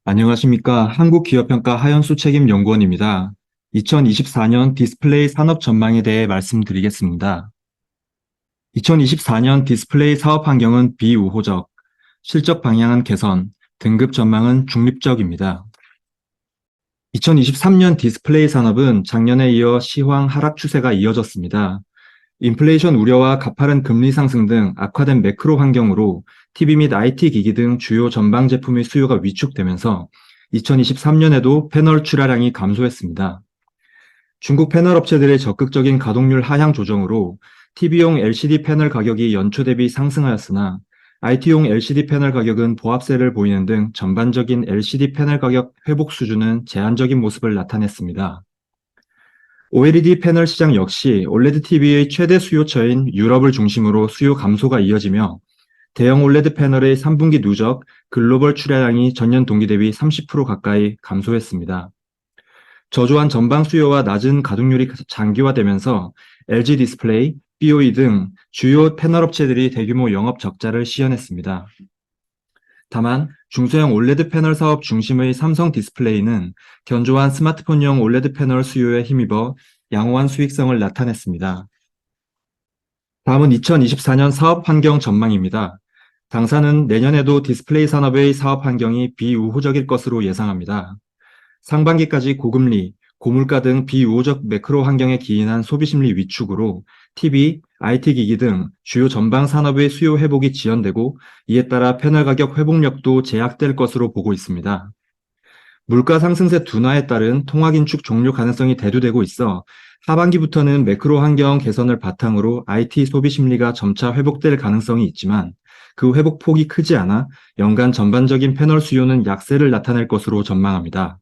안녕하십니까. 한국기업평가 하연수 책임연구원입니다. 2024년 디스플레이 산업 전망에 대해 말씀드리겠습니다. 2024년 디스플레이 사업 환경은 비우호적, 실적 방향은 개선, 등급 전망은 중립적입니다. 2023년 디스플레이 산업은 작년에 이어 시황 하락 추세가 이어졌습니다. 인플레이션 우려와 가파른 금리 상승 등 악화된 매크로 환경으로 TV 및 IT 기기 등 주요 전방 제품의 수요가 위축되면서 2023년에도 패널 출하량이 감소했습니다. 중국 패널 업체들의 적극적인 가동률 하향 조정으로 TV용 LCD 패널 가격이 연초 대비 상승하였으나 IT용 LCD 패널 가격은 보합세를 보이는 등 전반적인 LCD 패널 가격 회복 수준은 제한적인 모습을 나타냈습니다. OLED 패널 시장 역시 OLED TV의 최대 수요처인 유럽을 중심으로 수요 감소가 이어지며 대형 OLED 패널의 3분기 누적 글로벌 출하량이 전년 동기 대비 30% 가까이 감소했습니다. 저조한 전방 수요와 낮은 가동률이 장기화되면서 LG 디스플레이, BOE 등 주요 패널 업체들이 대규모 영업 적자를 시현했습니다. 다만 중소형 OLED 패널 사업 중심의 삼성 디스플레이는 견조한 스마트폰용 OLED 패널 수요에 힘입어 양호한 수익성을 나타냈습니다. 다음은 2024년 사업 환경 전망입니다. 당사는 내년에도 디스플레이 산업의 사업 환경이 비우호적일 것으로 예상합니다. 상반기까지 고금리, 고물가 등 비우호적 매크로 환경에 기인한 소비심리 위축으로 TV, IT 기기 등 주요 전방 산업의 수요 회복이 지연되고 이에 따라 패널 가격 회복력도 제약될 것으로 보고 있습니다. 물가 상승세 둔화에 따른 통화 긴축 종료 가능성이 대두되고 있어 하반기부터는 매크로 환경 개선을 바탕으로 IT 소비 심리가 점차 회복될 가능성이 있지만 그 회복 폭이 크지 않아 연간 전반적인 패널 수요는 약세를 나타낼 것으로 전망합니다.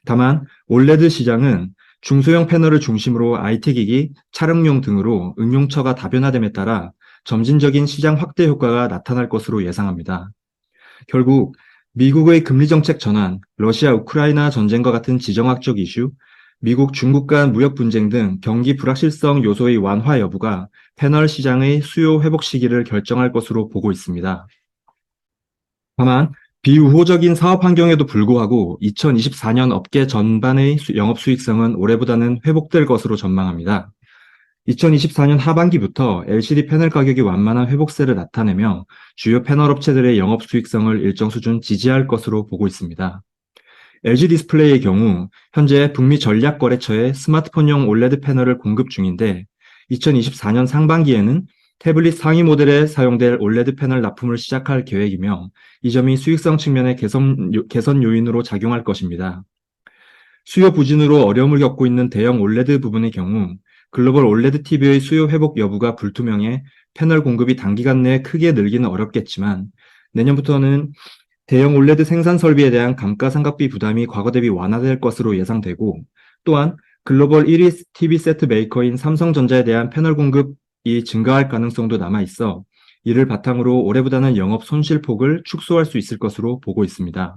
다만 올레드 시장은 중소형 패널을 중심으로 IT 기기, 촬영용 등으로 응용처가 다변화됨에 따라 점진적인 시장 확대 효과가 나타날 것으로 예상합니다. 결국 미국의 금리 정책 전환, 러시아 우크라이나 전쟁과 같은 지정학적 이슈, 미국 중국 간 무역 분쟁 등 경기 불확실성 요소의 완화 여부가 패널 시장의 수요 회복 시기를 결정할 것으로 보고 있습니다. 다만 비우호적인 사업 환경에도 불구하고 2024년 업계 전반의 영업 수익성은 올해보다는 회복될 것으로 전망합니다. 2024년 하반기부터 LCD 패널 가격이 완만한 회복세를 나타내며 주요 패널 업체들의 영업 수익성을 일정 수준 지지할 것으로 보고 있습니다. LG 디스플레이의 경우 현재 북미 전략거래처에 스마트폰용 OLED 패널을 공급 중인데 2024년 상반기에는 태블릿 상위 모델에 사용될 OLED 패널 납품을 시작할 계획이며 이 점이 수익성 측면의 개선 요인으로 작용할 것입니다. 수요 부진으로 어려움을 겪고 있는 대형 OLED 부분의 경우 글로벌 OLED TV의 수요 회복 여부가 불투명해 패널 공급이 단기간 내에 크게 늘기는 어렵겠지만 내년부터는 대형 OLED 생산 설비에 대한 감가상각비 부담이 과거 대비 완화될 것으로 예상되고 또한 글로벌 1위 TV 세트 메이커인 삼성전자에 대한 패널 공급이 증가할 가능성도 남아있어 이를 바탕으로 올해보다는 영업 손실폭을 축소할 수 있을 것으로 보고 있습니다.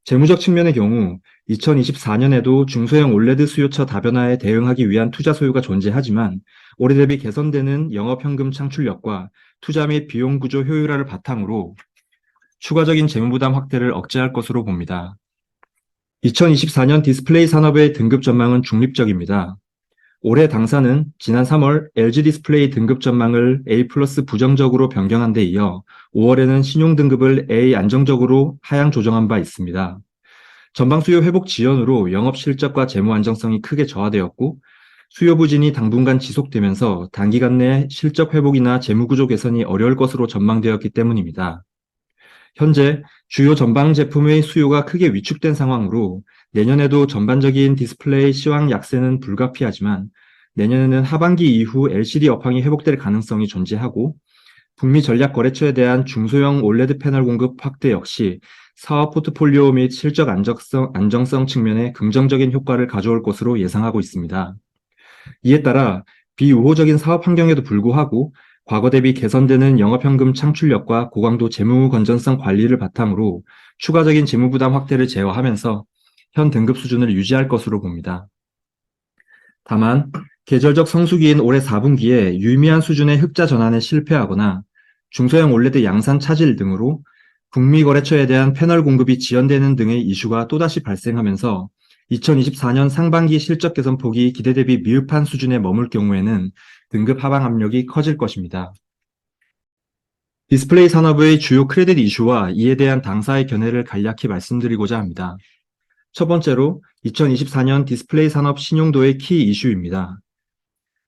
재무적 측면의 경우 2024년에도 중소형 올레드 수요처 다변화에 대응하기 위한 투자 소요가 존재하지만 올해 대비 개선되는 영업현금 창출력과 투자 및 비용 구조 효율화를 바탕으로 추가적인 재무부담 확대를 억제할 것으로 봅니다. 2024년 디스플레이 산업의 등급 전망은 중립적입니다. 올해 당사는 지난 3월 LG 디스플레이 등급 전망을 A+ 부정적으로 변경한 데 이어 5월에는 신용 등급을 A 안정적으로 하향 조정한 바 있습니다. 전방 수요 회복 지연으로 영업 실적과 재무 안정성이 크게 저하되었고 수요 부진이 당분간 지속되면서 단기간 내 실적 회복이나 재무 구조 개선이 어려울 것으로 전망되었기 때문입니다. 현재 주요 전방 제품의 수요가 크게 위축된 상황으로 내년에도 전반적인 디스플레이 시황 약세는 불가피하지만 내년에는 하반기 이후 LCD 업황이 회복될 가능성이 존재하고 북미 전략 거래처에 대한 중소형 OLED 패널 공급 확대 역시 사업 포트폴리오 및 실적 안정성 측면에 긍정적인 효과를 가져올 것으로 예상하고 있습니다. 이에 따라 비우호적인 사업 환경에도 불구하고 과거 대비 개선되는 영업현금 창출력과 고강도 재무 건전성 관리를 바탕으로 추가적인 재무부담 확대를 제어하면서 현 등급 수준을 유지할 것으로 봅니다. 다만 계절적 성수기인 올해 4분기에 유의미한 수준의 흑자 전환에 실패하거나 중소형 올레드 양산 차질 등으로 북미 거래처에 대한 패널 공급이 지연되는 등의 이슈가 또다시 발생하면서 2024년 상반기 실적 개선폭이 기대 대비 미흡한 수준에 머물 경우에는 등급 하방 압력이 커질 것입니다. 디스플레이 산업의 주요 크레딧 이슈와 이에 대한 당사의 견해를 간략히 말씀드리고자 합니다. 첫 번째로 2024년 디스플레이 산업 신용도의 키 이슈입니다.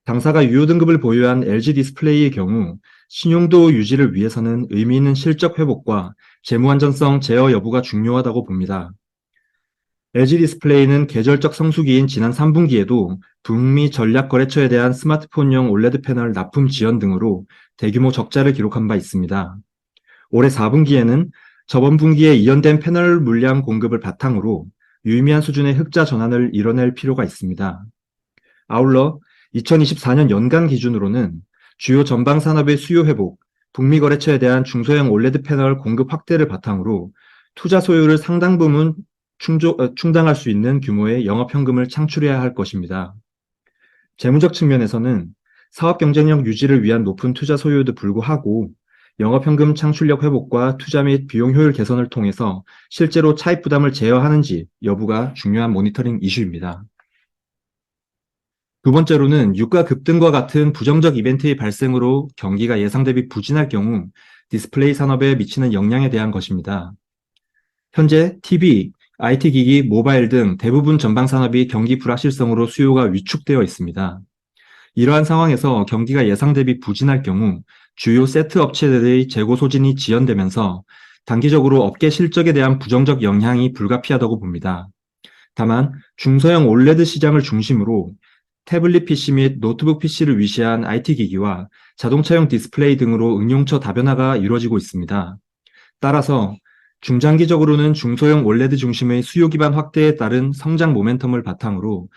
당사가 유효 등급을 보유한 LG 디스플레이의 경우 신용도 유지를 위해서는 의미 있는 실적 회복과 재무 안전성 제어 여부가 중요하다고 봅니다. LG 디스플레이는 계절적 성수기인 지난 3분기에도 북미 전략 거래처에 대한 스마트폰용 올레드 패널 납품 지연 등으로 대규모 적자를 기록한 바 있습니다. 올해 4분기에는 저번 분기에 이연된 패널 물량 공급을 바탕으로 유의미한 수준의 흑자 전환을 이뤄낼 필요가 있습니다. 아울러 2024년 연간 기준으로는 주요 전방 산업의 수요 회복, 북미 거래처에 대한 중소형 올레드 패널 공급 확대를 바탕으로 투자 소요를 상당 부분 충당할 수 있는 규모의 영업 현금을 창출해야 할 것입니다. 재무적 측면에서는 사업 경쟁력 유지를 위한 높은 투자 소요에도 불구하고 영업 현금 창출력 회복과 투자 및 비용 효율 개선을 통해서 실제로 차입 부담을 제어하는지 여부가 중요한 모니터링 이슈입니다. 두 번째로는 유가 급등과 같은 부정적 이벤트의 발생으로 경기가 예상 대비 부진할 경우 디스플레이 산업에 미치는 영향에 대한 것입니다. 현재 TV, IT기기, 모바일 등 대부분 전방 산업이 경기 불확실성으로 수요가 위축되어 있습니다. 이러한 상황에서 경기가 예상 대비 부진할 경우 주요 세트 업체들의 재고 소진이 지연되면서 단기적으로 업계 실적에 대한 부정적 영향이 불가피하다고 봅니다. 다만 중소형 올레드 시장을 중심으로 태블릿 PC 및 노트북 PC를 위시한 IT기기와 자동차용 디스플레이 등으로 응용처 다변화가 이루어지고 있습니다. 따라서 중장기적으로는 중소형 올레드 중심의 수요 기반 확대에 따른 성장 모멘텀을 바탕으로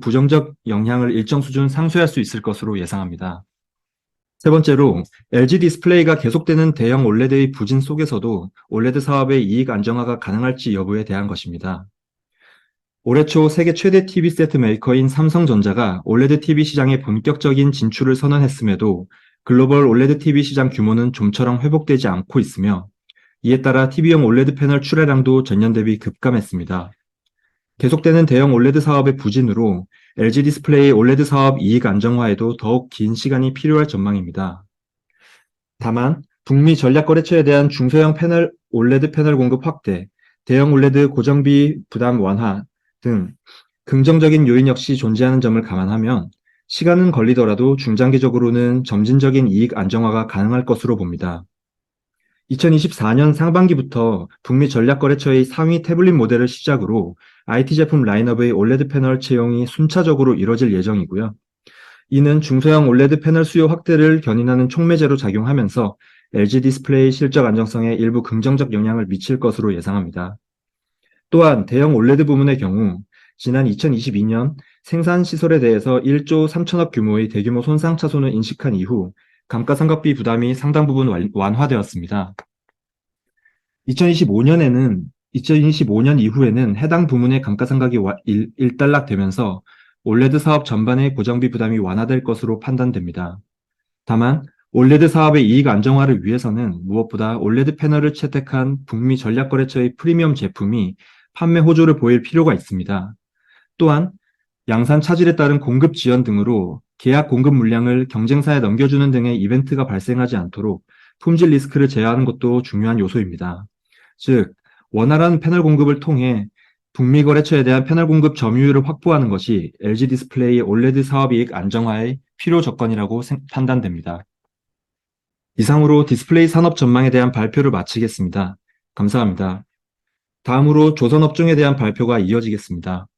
부정적 영향을 일정 수준 상쇄할 수 있을 것으로 예상합니다. 세 번째로 LG 디스플레이가 계속되는 대형 올레드의 부진 속에서도 올레드 사업의 이익 안정화가 가능할지 여부에 대한 것입니다. 올해 초 세계 최대 TV 세트 메이커인 삼성전자가 올레드 TV 시장에 본격적인 진출을 선언했음에도 글로벌 올레드 TV 시장 규모는 좀처럼 회복되지 않고 있으며 이에 따라 TV용 올레드 패널 출하량도 전년 대비 급감했습니다. 계속되는 대형 올레드 사업의 부진으로 LG 디스플레이 올레드 사업 이익 안정화에도 더욱 긴 시간이 필요할 전망입니다. 다만 북미 전략 거래처에 대한 중소형 패널 올레드 패널 공급 확대, 대형 올레드 고정비 부담 완화 등 긍정적인 요인 역시 존재하는 점을 감안하면 시간은 걸리더라도 중장기적으로는 점진적인 이익 안정화가 가능할 것으로 봅니다. 2024년 상반기부터 북미 전략거래처의 상위 태블릿 모델을 시작으로 IT 제품 라인업의 올레드 패널 채용이 순차적으로 이뤄질 예정이고요. 이는 중소형 올레드 패널 수요 확대를 견인하는 촉매제로 작용하면서 LG 디스플레이 실적 안정성에 일부 긍정적 영향을 미칠 것으로 예상합니다. 또한 대형 올레드 부문의 경우 지난 2022년 생산 시설에 대해서 1조 3천억 규모의 대규모 손상 차손을 인식한 이후 감가상각비 부담이 상당 부분 완화되었습니다. 2025년 이후에는 해당 부문의 감가상각이 일단락되면서 올레드 사업 전반의 고정비 부담이 완화될 것으로 판단됩니다. 다만 올레드 사업의 이익 안정화를 위해서는 무엇보다 올레드 패널을 채택한 북미 전략거래처의 프리미엄 제품이 판매 호조를 보일 필요가 있습니다. 또한 양산 차질에 따른 공급 지연 등으로 계약 공급 물량을 경쟁사에 넘겨주는 등의 이벤트가 발생하지 않도록 품질 리스크를 제어하는 것도 중요한 요소입니다. 즉, 원활한 패널 공급을 통해 북미 거래처에 대한 패널 공급 점유율을 확보하는 것이 LG 디스플레이 올레드 사업 이익 안정화의 필요 조건이라고 판단됩니다. 이상으로 디스플레이 산업 전망에 대한 발표를 마치겠습니다. 감사합니다. 다음으로 조선업종에 대한 발표가 이어지겠습니다.